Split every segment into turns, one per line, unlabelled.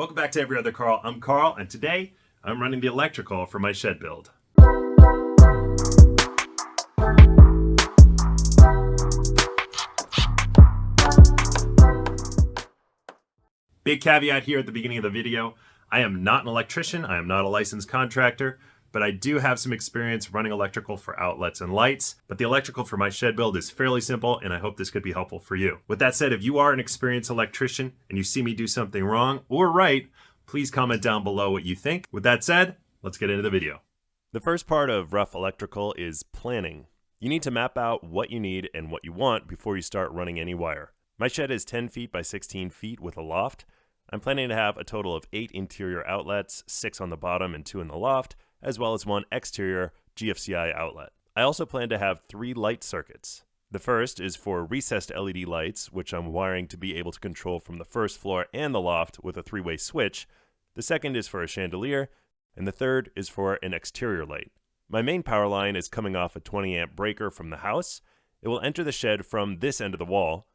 Welcome back to Every Other Carl. I'm Carl, and today I'm running the electrical for my shed build. Big caveat here at the beginning of the video. I am not an electrician, I am not a licensed contractor, but I do have some experience running electrical for outlets and lights. But the electrical for my shed build is fairly simple, and I hope this could be helpful for you. With that said, if you are an experienced electrician and you see me do something wrong or right, please comment down below what you think. With that said, let's get into the video.
The first part of rough electrical is planning. You need to map out what you need and what you want before you start running any wire. My shed is 10 feet by 16 feet with a loft. I'm planning to have a total of 8 interior outlets, 6 on the bottom and 2 in the loft, as well as 1 exterior GFCI outlet. I also plan to have 3 light circuits. The first is for recessed LED lights, which I'm wiring to be able to control from the first floor and the loft with a 3-way switch. The second is for a chandelier, and the third is for an exterior light. My main power line is coming off a 20 amp breaker from the house. It will enter the shed from this end of the wall.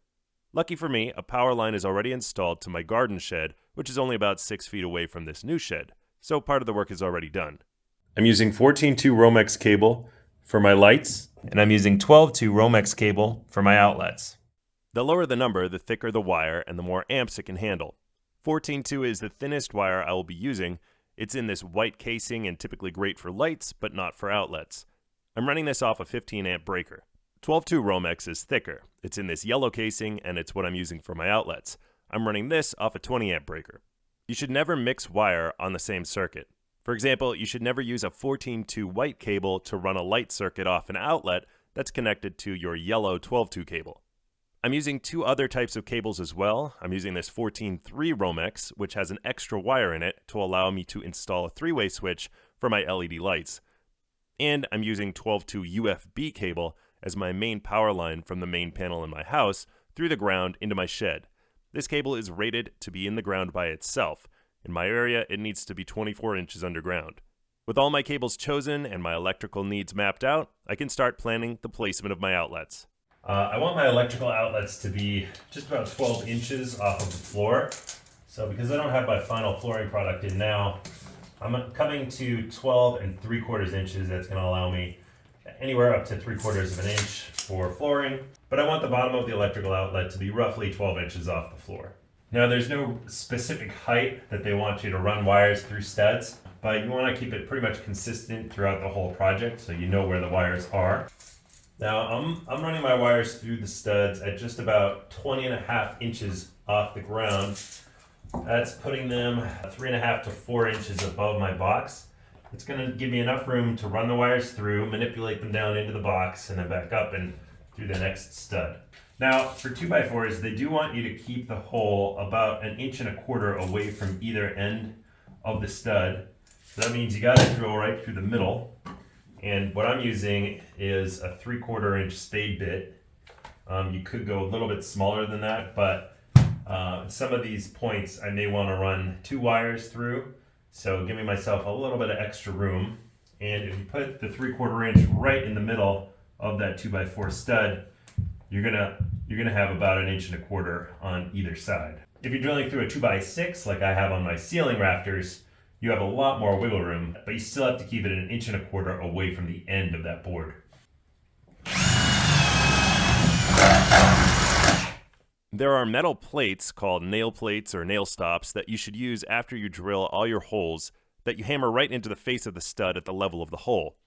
Lucky for me, a power line is already installed to my garden shed, which is only about 6 feet away from this new shed, so part of the work is already done.
I'm using 14-2 Romex cable for my lights, and I'm using 12-2 Romex cable for my outlets.
The lower the number, the thicker the wire and the more amps it can handle. 14-2 is the thinnest wire I will be using. It's in this white casing and typically great for lights, but not for outlets. I'm running this off a 15 amp breaker. 12-2 Romex is thicker. It's in this yellow casing and it's what I'm using for my outlets. I'm running this off a 20 amp breaker. You should never mix wire on the same circuit. For example, you should never use a 14-2 white cable to run a light circuit off an outlet that's connected to your yellow 12-2 cable. I'm using 2 other types of cables as well. I'm using this 14-3 Romex, which has an extra wire in it to allow me to install a 3-way switch for my LED lights. And I'm using 12-2 UFB cable as my main power line from the main panel in my house through the ground into my shed. This cable is rated to be in the ground by itself. In my area, it needs to be 24 inches underground. With all my cables chosen and my electrical needs mapped out, I can start planning the placement of my outlets.
I want my electrical outlets to be just about 12 inches off of the floor. So because I don't have my final flooring product in now, I'm coming to 12 3/4 inches. That's going to allow me anywhere up to 3/4 of an inch for flooring. But I want the bottom of the electrical outlet to be roughly 12 inches off the floor. Now there's no specific height that they want you to run wires through studs, but you want to keep it pretty much consistent throughout the whole project so you know where the wires are. Now I'm running my wires through the studs at just about 20.5 inches off the ground. That's putting them 3.5 to 4 inches above my box. It's going to give me enough room to run the wires through, manipulate them down into the box, and then back up and through the next stud. Now, for 2x4s, they do want you to keep the hole about 1.25 inches away from either end of the stud. So that means you got to drill right through the middle. And what I'm using is a 3/4 inch spade bit. You could go a little bit smaller than that, but some of these points I may want to run 2 wires through. So giving myself a little bit of extra room. And if you put the 3/4 inch right in the middle of that 2x4 stud, you're gonna have about 1.25 inches on either side. If you're drilling through a 2x6 like I have on my ceiling rafters, you have a lot more wiggle room, but you still have to keep it 1.25 inches away from the end of that board.
There are metal plates called nail plates or nail stops that you should use after you drill all your holes that you hammer right into the face of the stud at the level of the hole.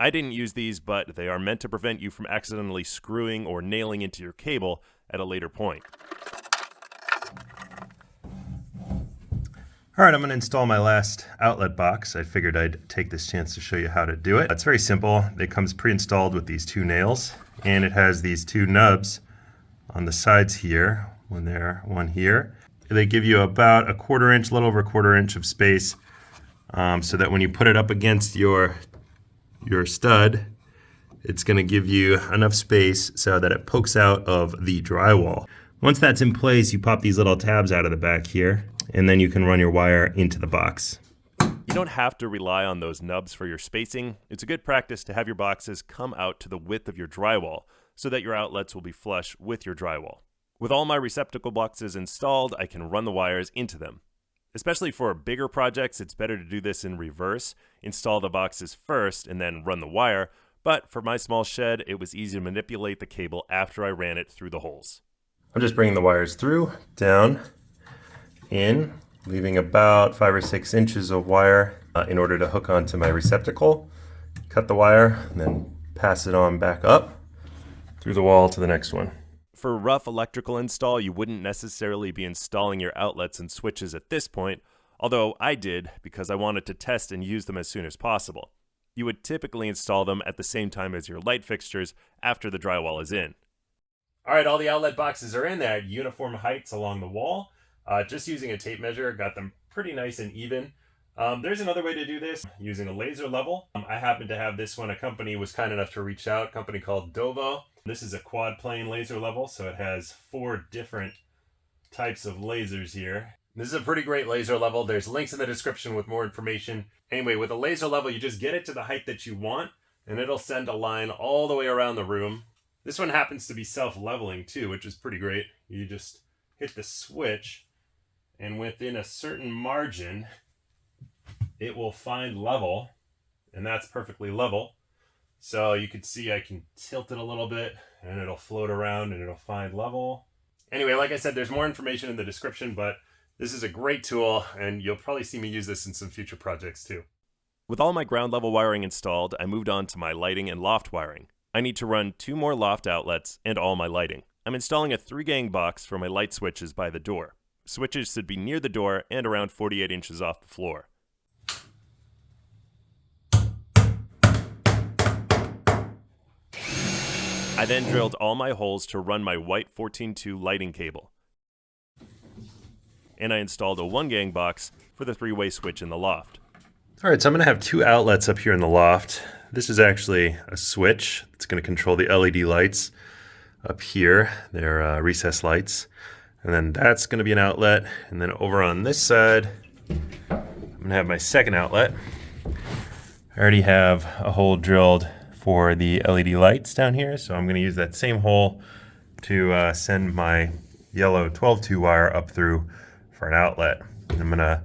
I didn't use these, but they are meant to prevent you from accidentally screwing or nailing into your cable at a later point.
All right, I'm going to install my last outlet box. I figured I'd take this chance to show you how to do it. It's very simple. It comes pre-installed with these 2 nails, and it has these 2 nubs on the sides here, one here. They give you about 1/4 inch, a little over 1/4 inch of space, so that when you put it up against your stud, it's going to give you enough space so that it pokes out of the drywall. Once that's in place, you pop these little tabs out of the back here, and then you can run your wire into the box.
You don't have to rely on those nubs for your spacing. It's a good practice to have your boxes come out to the width of your drywall so that your outlets will be flush with your drywall. With all my receptacle boxes installed, I can run the wires into them. Especially for bigger projects, it's better to do this in reverse, install the boxes first and then run the wire, but for my small shed, it was easy to manipulate the cable after I ran it through the holes.
I'm just bringing the wires through, down, in, leaving about 5 or 6 inches of wire in order to hook onto my receptacle. Cut the wire, and then pass it on back up through the wall to the next one.
For a rough electrical install, you wouldn't necessarily be installing your outlets and switches at this point, although I did because I wanted to test and use them as soon as possible. You would typically install them at the same time as your light fixtures after the drywall is in. All right, all the outlet boxes are in there at uniform heights along the wall. Just using a tape measure, got them pretty nice and even. There's another way to do this using a laser level. I happen to have this one. A company was kind enough to reach out, a company called Dovoh. This is a quad plane laser level, so it has 4 different types of lasers here. This is a pretty great laser level. There's links in the description with more information. Anyway, with a laser level, you just get it to the height that you want, and it'll send a line all the way around the room. This one happens to be self-leveling too, which is pretty great. You just hit the switch, and within a certain margin, it will find level, and that's perfectly level. So you can see I can tilt it a little bit and it'll float around and it'll find level. Anyway, like I said, there's more information in the description, but this is a great tool and you'll probably see me use this in some future projects too. With all my ground level wiring installed, I moved on to my lighting and loft wiring. I need to run 2 more loft outlets and all my lighting. I'm installing a 3-gang box for my light switches by the door. Switches should be near the door and around 48 inches off the floor. I then drilled all my holes to run my white 14-2 lighting cable. And I installed a 1-gang box for the 3-way switch in the loft.
All right, so I'm gonna have 2 outlets up here in the loft. This is actually a switch. It's gonna control the LED lights up here. They're recessed lights. And then that's gonna be an outlet. And then over on this side, I'm gonna have my second outlet. I already have a hole drilled for the LED lights down here, so I'm going to use that same hole to send my yellow 12-2 wire up through for an outlet. And I'm going to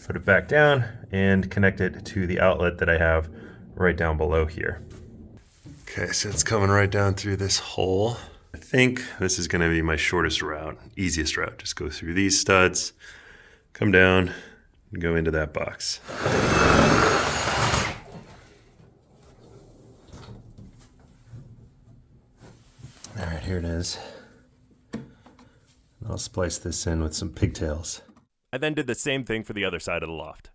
put it back down and connect it to the outlet that I have right down below here. Okay, so it's coming right down through this hole. I think this is going to be my shortest route, easiest route. Just go through these studs, come down, and go into that box. All right, here it is. I'll splice this in with some pigtails.
I then did the same thing for the other side of the loft.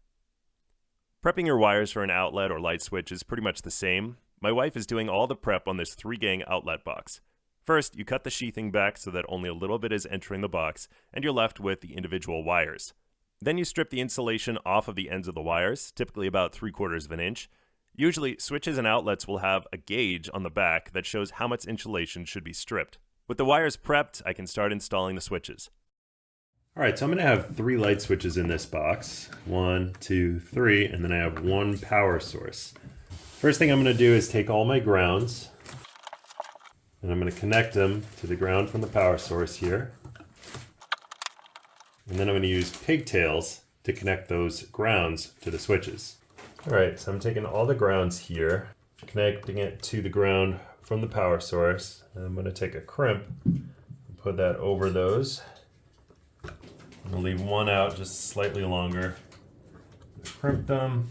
Prepping your wires for an outlet or light switch is pretty much the same. My wife is doing all the prep on this 3-gang outlet box. First, you cut the sheathing back so that only a little bit is entering the box, and you're left with the individual wires. Then you strip the insulation off of the ends of the wires, typically about 3/4 of an inch. Usually, switches and outlets will have a gauge on the back that shows how much insulation should be stripped. With the wires prepped, I can start installing the switches.
All right, so I'm gonna have 3 light switches in this box. 1, 2, 3, and then I have 1 power source. First thing I'm gonna do is take all my grounds, and I'm gonna connect them to the ground from the power source here. And then I'm gonna use pigtails to connect those grounds to the switches. All right, so I'm taking all the grounds here, connecting it to the ground from the power source. And I'm gonna take a crimp and put that over those. I'm gonna leave one out just slightly longer. Crimp them,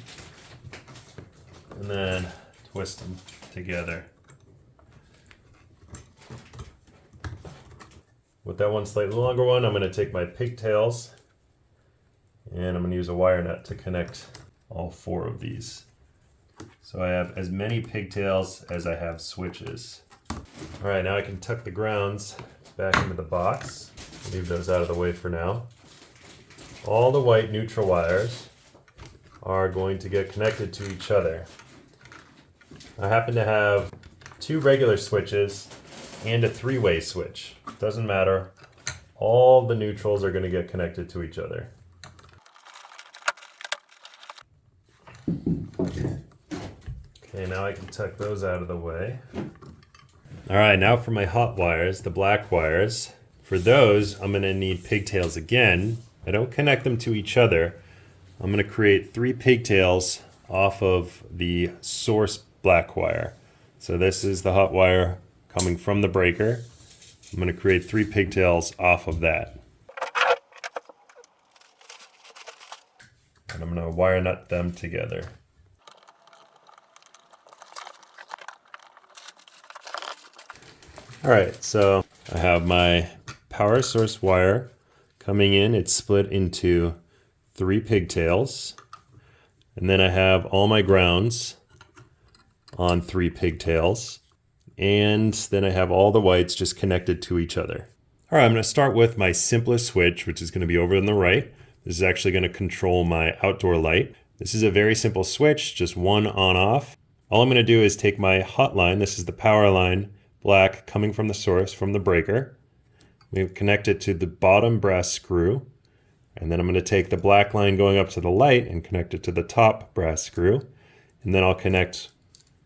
and then twist them together. With that one slightly longer one, I'm gonna take my pigtails, and I'm gonna use a wire nut to connect all 4 of these. So I have as many pigtails as I have switches. All right, now I can tuck the grounds back into the box. Leave those out of the way for now. All the white neutral wires are going to get connected to each other. I happen to have 2 regular switches and a 3-way switch. Doesn't matter. All the neutrals are going to get connected to each other. Okay, now I can tuck those out of the way. All right, now for my hot wires, the black wires. For those, I'm gonna need pigtails again,
I don't connect them to each other. I'm going to create 3 pigtails off of the source black wire. So this is the hot wire coming from the breaker. I'm going to create 3 pigtails off of that. And I'm going to wire nut them together. Alright, so I have my power source wire coming in. It's split into 3 pigtails. And then I have all my grounds on 3 pigtails. And then I have all the whites just connected to each other. Alright, I'm going to start with my simplest switch, which is going to be over on the right. This is actually going to control my outdoor light. This is a very simple switch, just one on off. All I'm going to do is take my hot line, this is the power line, black coming from the source, from the breaker. We connect it to the bottom brass screw. And then I'm going to take the black line going up to the light and connect it to the top brass screw. And then I'll connect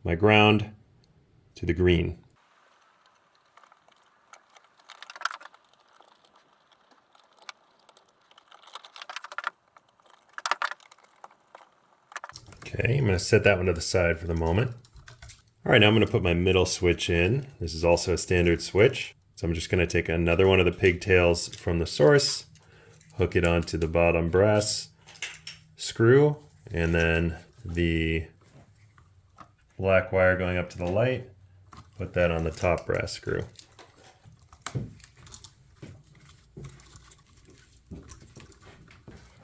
my ground to the green. Okay, I'm going to set that one to the side for the moment. All right, now I'm going to put my middle switch in. This is also a standard switch. So I'm just going to take another one of the pigtails from the source, hook it onto the bottom brass screw, and then the black wire going up to the light, put that on the top brass screw.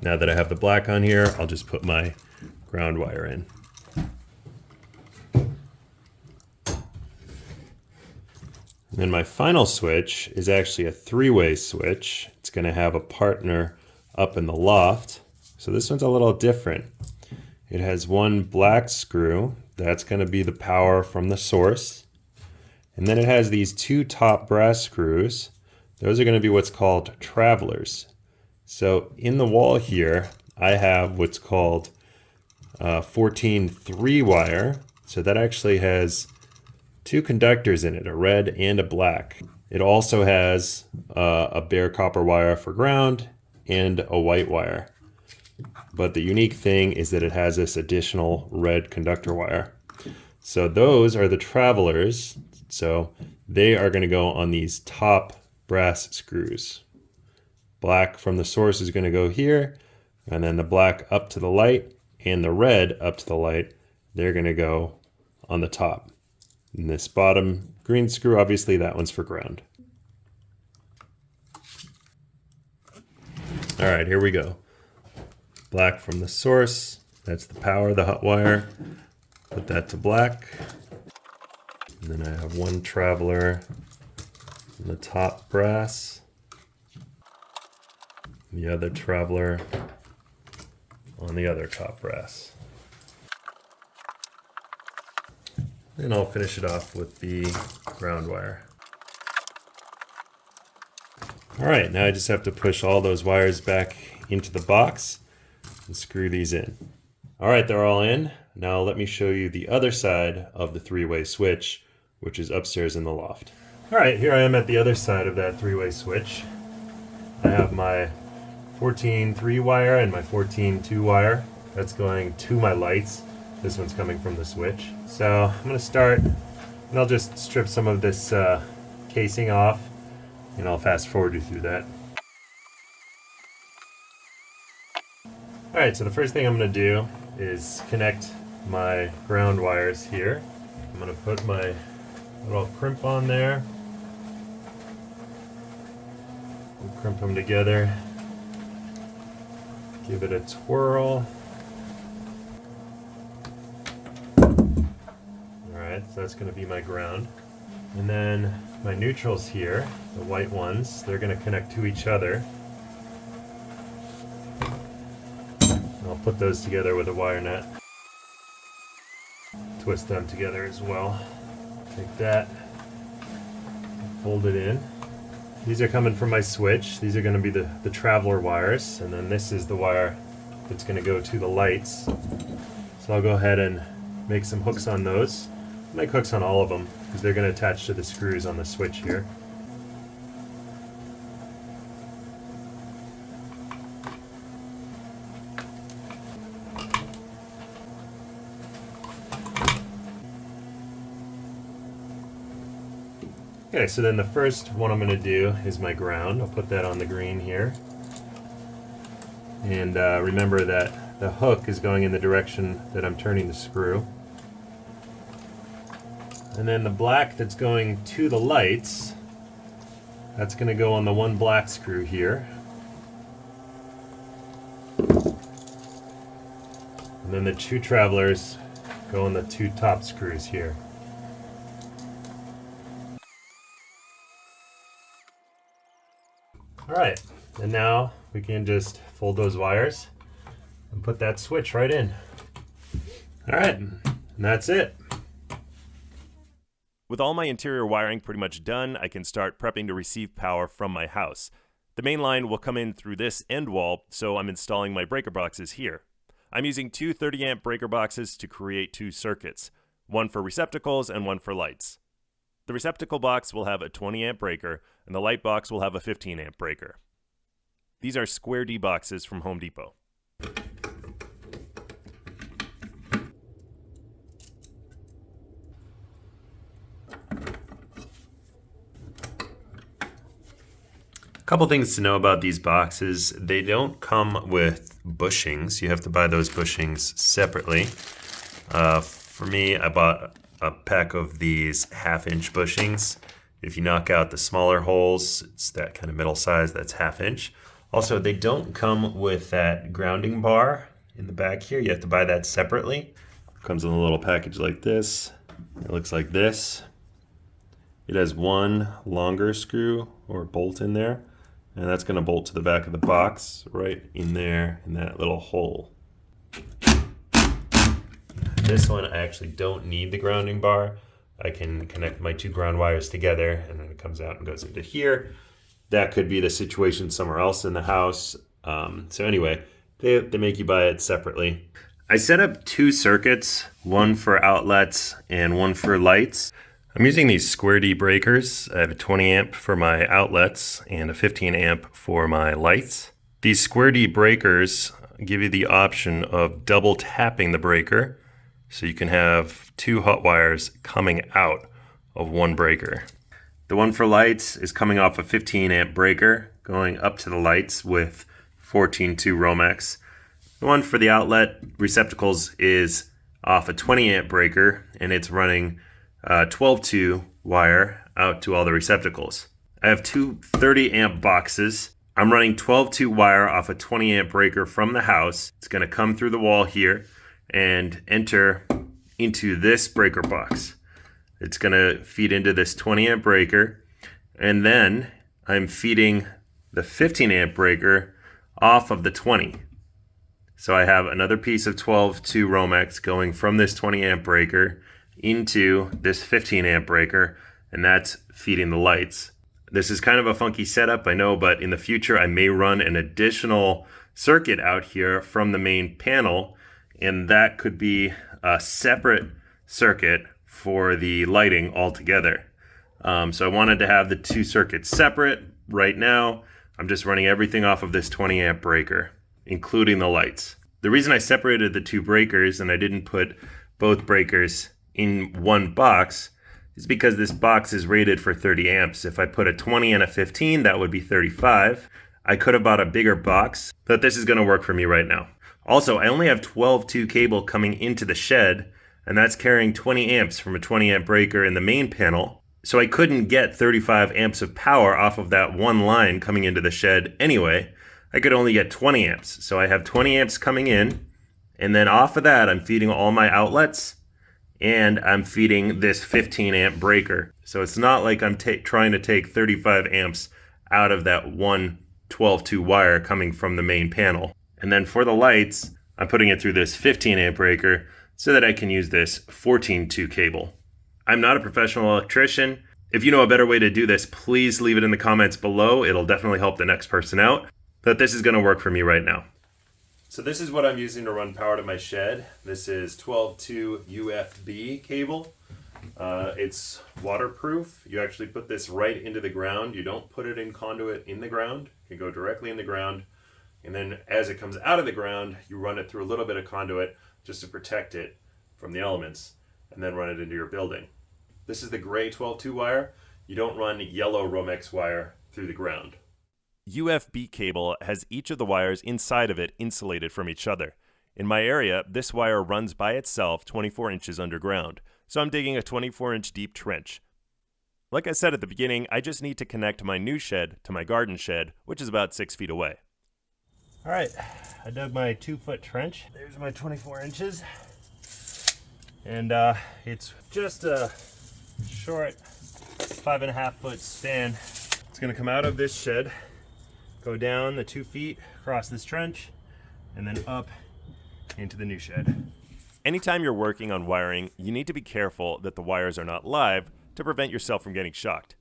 Now that I have the black on here, I'll just put my ground wire in. And then my final switch is actually a 3-way switch. It's going to have a partner up in the loft. So this one's a little different. It has one black screw. That's going to be the power from the source. And then it has these 2 top brass screws. Those are going to be what's called travelers. So in the wall here, I have what's called 14 3-wire. So that actually has 2 conductors in it, a red and a black. It also has a bare copper wire for ground and a white wire. But the unique thing is that it has this additional red conductor wire. So those are the travelers. So they are going to go on these top brass screws. Black from the source is going to go here, and then the black up to the light and the red up to the light, they're going to go on the top. And this bottom green screw, obviously that one's for ground. All right, here we go. Black from the source, that's the power, the hot wire. Put that to black. And then I have one traveler in the top brass. The other traveler on the other top brass. And I'll finish it off with the ground wire. All right, now I just have to push all those wires back into the box and screw these in. All right, they're all in. Now let me show you the other side of the 3-way switch, which is upstairs in the loft. All right, here I am at the other side of that 3-way switch. I have my 14 3-wire and my 14 2-wire. That's going to my lights. This one's coming from the switch. So I'm going to start, and I'll just strip some of this casing off, and I'll fast forward you through that. Alright, so the first thing I'm going to do is connect my ground wires here. I'm going to put my little crimp on there. We'll crimp them together. Give it a twirl. Alright, so that's going to be my ground. And then my neutrals here, the white ones, they're going to connect to each other. I'll put those together with a wire nut. Twist them together as well. Take that, fold it in. These are coming from my switch. These are going to be the traveler wires, and then this is the wire that's going to go to the lights. So I'll go ahead and make some hooks on those. I'll make hooks on all of them because they're going to attach to the screws on the switch here.
Okay, so then the first one I'm going to do is my ground. I'll put that on the green here. And remember that the hook is going in the direction that I'm turning the screw. And then the black that's going to the lights, that's going to go on the one black screw here. And then the two travelers go on the two top screws here. Alright, and now we can just fold those wires and put that switch right in. Alright, and that's it.
With all my interior wiring pretty much done, I can start prepping to receive power from my house. The main line will come in through this end wall, so I'm installing my breaker boxes here. I'm using two 30-amp breaker boxes to create two circuits, one for receptacles and one for lights. The receptacle box will have a 20-amp breaker, and the light box will have a 15-amp breaker. These are Square D boxes from Home Depot.
Couple things to know about these boxes. They don't come with bushings. You have to buy those bushings separately. For me, I bought a pack of these 1/2-inch bushings. If you knock out the smaller holes, it's that kind of middle size, that's 1/2 inch. Also, they don't come with that grounding bar in the back here. You have to buy that separately. It comes in a little package like this. It looks like this. It has one longer screw or bolt in there, and that's going to bolt to the back of the box right in there in that little hole. This one I actually don't need the grounding bar. I can connect my two ground wires together and then it comes out and goes into here. That could be the situation somewhere else in the house. So anyway, they make you buy it separately. I set up two circuits, one for outlets and one for lights. I'm using these Square D breakers. I have a 20 amp for my outlets and a 15 amp for my lights. These Square D breakers give you the option of double tapping the breaker, so you can have two hot wires coming out of one breaker. The one for lights is coming off a 15 amp breaker going up to the lights with 14.2 Romex. The one for the outlet receptacles is off a 20 amp breaker and it's running 12.2 wire out to all the receptacles. I have two 30 amp boxes. I'm running 12.2 wire off a 20 amp breaker from the house. It's going to come through the wall here and enter into this breaker box. It's going to feed into this 20 amp breaker, and then I'm feeding the 15 amp breaker off of the 20. So I have another piece of 12.2 Romex going from this 20 amp breaker into this 15 amp breaker, and that's feeding the lights. This is kind of a funky setup, I know, but in the future I may run an additional circuit out here from the main panel, and that could be a separate circuit for the lighting altogether. So I wanted to have the two circuits separate. Right now, I'm just running everything off of this 20 amp breaker, including the lights. The reason I separated the two breakers and I didn't put both breakers in one box is because this box is rated for 30 amps. If I put a 20 and a 15, that would be 35. I could have bought a bigger box, but this is going to work for me right now. Also, I only have 12.2 cable coming into the shed, and that's carrying 20 amps from a 20 amp breaker in the main panel. So I couldn't get 35 amps of power off of that one line coming into the shed anyway. I could only get 20 amps. So I have 20 amps coming in, and then off of that, I'm feeding all my outlets, and I'm feeding this 15 amp breaker. So it's not like I'm trying to take 35 amps out of that one 12.2 wire coming from the main panel. And then for the lights, I'm putting it through this 15 amp breaker so that I can use this 14.2 cable. I'm not a professional electrician. If you know a better way to do this, please leave it in the comments below. It'll definitely help the next person out. But this is going to work for me right now. So this is what I'm using to run power to my shed. This is 12.2 UFB cable. It's waterproof. You actually put this right into the ground. You don't put it in conduit in the ground. You can go directly in the ground. And then as it comes out of the ground, you run it through a little bit of conduit just to protect it from the elements, and then run it into your building. This is the gray 12.2 wire. You don't run yellow Romex wire through the ground.
UFB cable has each of the wires inside of it insulated from each other. In my area, this wire runs by itself 24 inches underground, so I'm digging a 24-inch deep trench. Like I said at the beginning, I just need to connect my new shed to my garden shed, which is about 6 feet away.
All right, I dug my 2-foot trench. There's my 24 inches. And it's just a short 5.5-foot span. It's gonna come out of this shed, go down the 2 feet, across this trench, and then up into the new shed.
Anytime you're working on wiring, you need to be careful that the wires are not live to prevent yourself from getting shocked.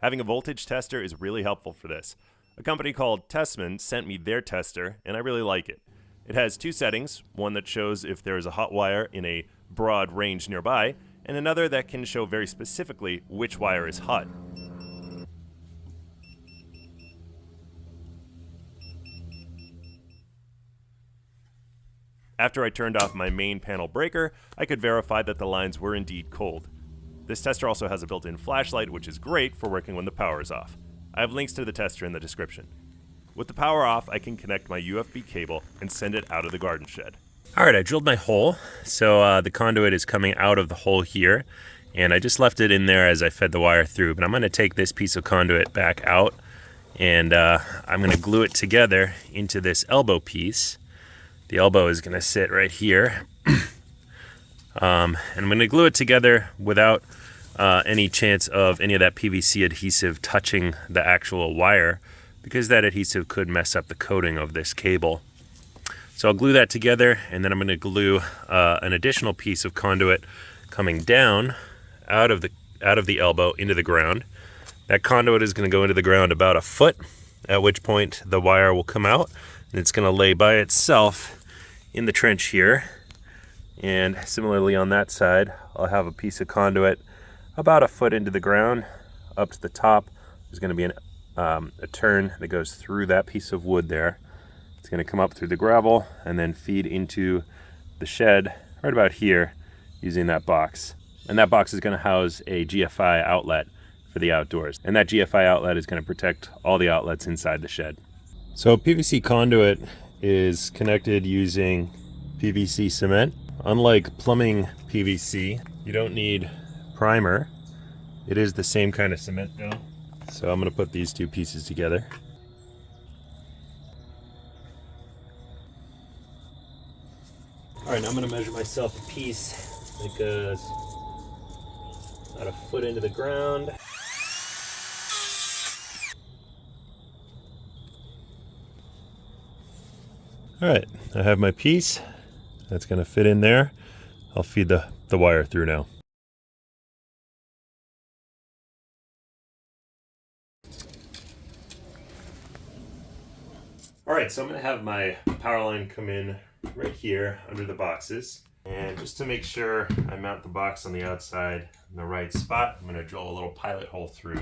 Having a voltage tester is really helpful for this. A company called Tesmen sent me their tester, and I really like it. It has 2 settings, one that shows if there is a hot wire in a broad range nearby, and another that can show very specifically which wire is hot. After I turned off my main panel breaker, I could verify that the lines were indeed cold. This tester also has a built-in flashlight, which is great for working when the power is off. I have links to the tester in the description. With the power off, I can connect my UFB cable and send it out of the garden shed.
All right, I drilled my hole. So the conduit is coming out of the hole here, and I just left it in there as I fed the wire through, but I'm gonna take this piece of conduit back out, and I'm gonna glue it together into this elbow piece. The elbow is gonna sit right here. And I'm gonna glue it together without any chance of any of that PVC adhesive touching the actual wire, because that adhesive could mess up the coating of this cable. So I'll glue that together, and then I'm gonna glue an additional piece of conduit coming down out of the elbow into the ground. That conduit is gonna go into the ground about 1 foot, at which point the wire will come out, and it's gonna lay by itself in the trench here. And similarly on that side, I'll have a piece of conduit about 1 foot into the ground, up to the top. There's going to be a turn that goes through that piece of wood there. It's going to come up through the gravel and then feed into the shed right about here using that box. And that box is going to house a GFI outlet for the outdoors. And that GFI outlet is going to protect all the outlets inside the shed. So PVC conduit is connected using PVC cement. Unlike plumbing PVC, you don't need primer. It is the same kind of cement though. So I'm gonna put these 2 pieces together. All right, now I'm gonna measure myself a piece that goes about 1 foot into the ground. All right, I have my piece. That's gonna fit in there. I'll feed the wire through now. All right, so I'm gonna have my power line come in right here under the boxes. And just to make sure I mount the box on the outside in the right spot, I'm gonna drill a little pilot hole through.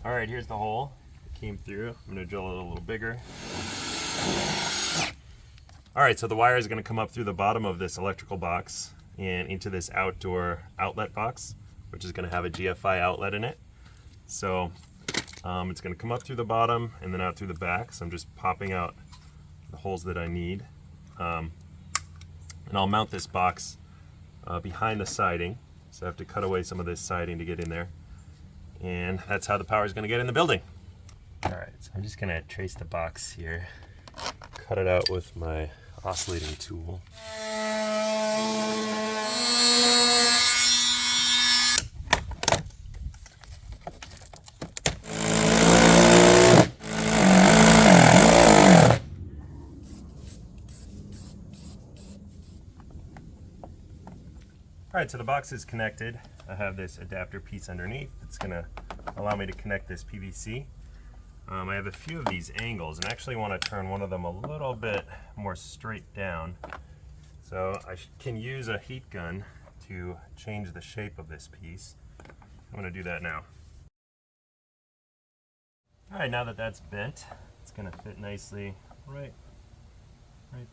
All right, here's the hole. It came through. I'm gonna drill it a little bigger. All right, so the wire is going to come up through the bottom of this electrical box and into this outdoor outlet box, which is going to have a GFI outlet in it. So it's going to come up through the bottom and then out through the back. So I'm just popping out the holes that I need. And I'll mount this box behind the siding. So I have to cut away some of this siding to get in there. And that's how the power is going to get in the building. All right, so I'm just going to trace the box here. Cut it out with my oscillating tool. All right, so the box is connected. I have this adapter piece underneath. It's gonna allow me to connect this PVC. I have a few of these angles and actually want to turn one of them a little bit more straight down. So I can use a heat gun to change the shape of this piece. I'm going to do that now. All right, now that that's bent, it's going to fit nicely right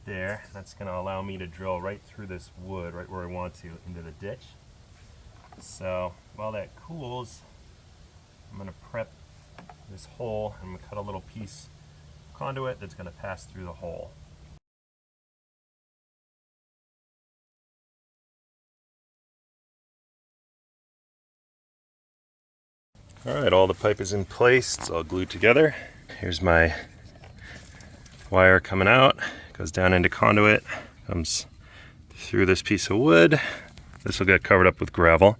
there. That's going to allow me to drill right through this wood, right where I want to, into the ditch.
So while that cools, I'm going to prep this hole and I'm going to cut a little piece of conduit that's going to pass through the hole. Alright, all the pipe is in place, it's all glued together. Here's my wire coming out, goes down into conduit, comes through this piece of wood. This will get covered up with gravel.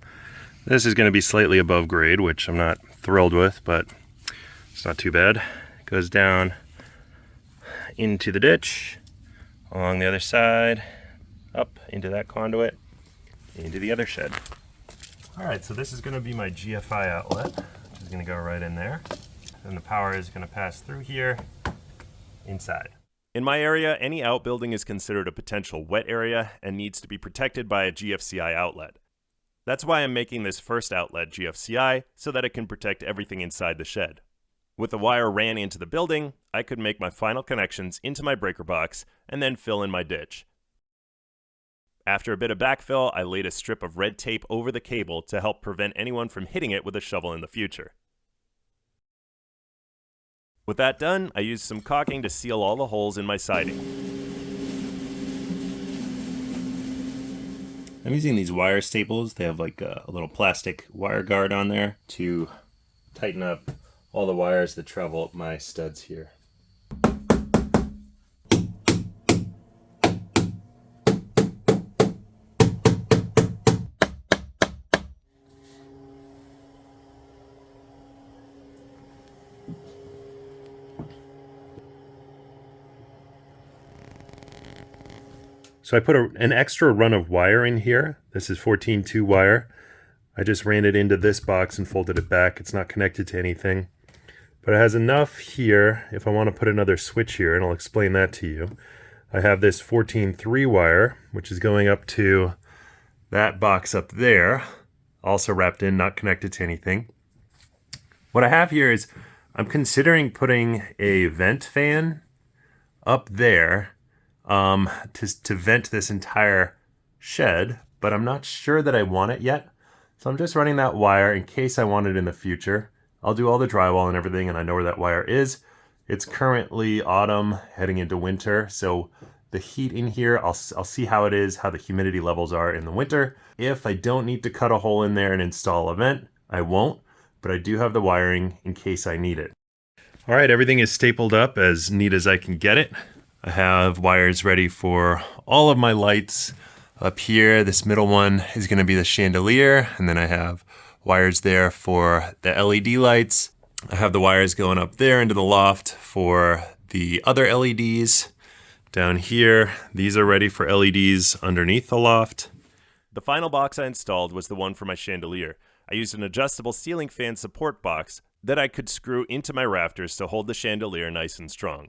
This is going to be slightly above grade, which I'm not thrilled with, but it's not too bad. It goes down into the ditch, along the other side, up into that conduit, into the other shed. Alright, so this is going to be my GFI outlet, which is going to go right in there. And the power is going to pass through here, inside. In my area, any outbuilding is considered a potential wet area and needs to be protected by a GFCI outlet. That's why I'm making this first outlet GFCI, so that it can protect everything inside the shed. With the wire ran into the building, I could make my final connections into my breaker box and then fill in my ditch. After a bit of backfill, I laid a strip of red tape over the cable to help prevent anyone from hitting it with a shovel in the future. With that done, I used some caulking to seal all the holes in my siding. I'm using these wire staples. They have like a little plastic wire guard on there to tighten up all the wires that travel up my studs here. So I put an extra run of wire in here. This is 14-2 wire. I just ran it into this box and folded it back. It's not connected to anything. But it has enough here if I want to put another switch here, and I'll explain that to you. I have this 14-3 wire, which is going up to that box up there, also wrapped in, not connected to anything. What I have here is I'm considering putting a vent fan up there to vent this entire shed, but I'm not sure that I want it yet. So I'm just running that wire in case I want it in the future. I'll do all the drywall and everything, and I know where that wire is. It's currently autumn, heading into winter, so the heat in here, I'll see how it is, how the humidity levels are in the winter. If I don't need to cut a hole in there and install a vent, I won't, but I do have the wiring in case I need it. All right, everything is stapled up as neat as I can get it. I have wires ready for all of my lights. Up here, this middle one is going to be the chandelier, and then I have wires there for the LED lights. I have the wires going up there into the loft for the other LEDs. Down here, these are ready for LEDs underneath the loft. The final box I installed was the one for my chandelier. I used an adjustable ceiling fan support box that I could screw into my rafters to hold the chandelier nice and strong.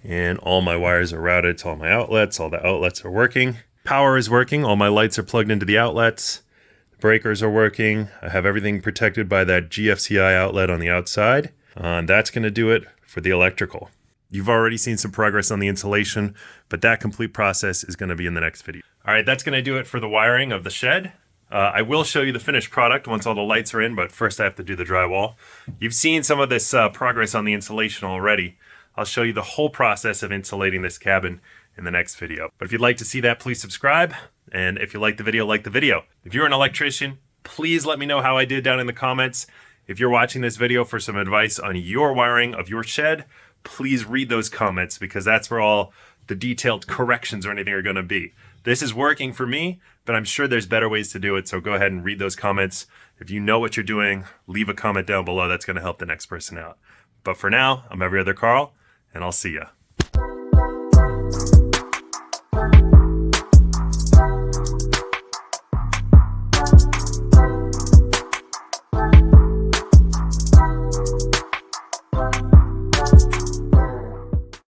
And all my wires are routed to all my outlets. All the outlets are working. Power is working. All my lights are plugged into the outlets. The breakers are working. I have everything protected by that GFCI outlet on the outside. And that's going to do it for the electrical. You've already seen some progress on the insulation, but that complete process is going to be in the next video. All right, that's going to do it for the wiring of the shed. I will show you the finished product once all the lights are in, but first I have to do the drywall. You've seen some of this progress on the insulation already. I'll show you the whole process of insulating this cabin in the next video. But if you'd like to see that, please subscribe. And if you like the video, like the video. If you're an electrician, please let me know how I did down in the comments. If you're watching this video for some advice on your wiring of your shed, please read those comments because that's where all the detailed corrections or anything are going to be. This is working for me, but I'm sure there's better ways to do it. So go ahead and read those comments. If you know what you're doing, leave a comment down below. That's going to help the next person out. But for now, I'm Every Other Carl, and I'll see ya.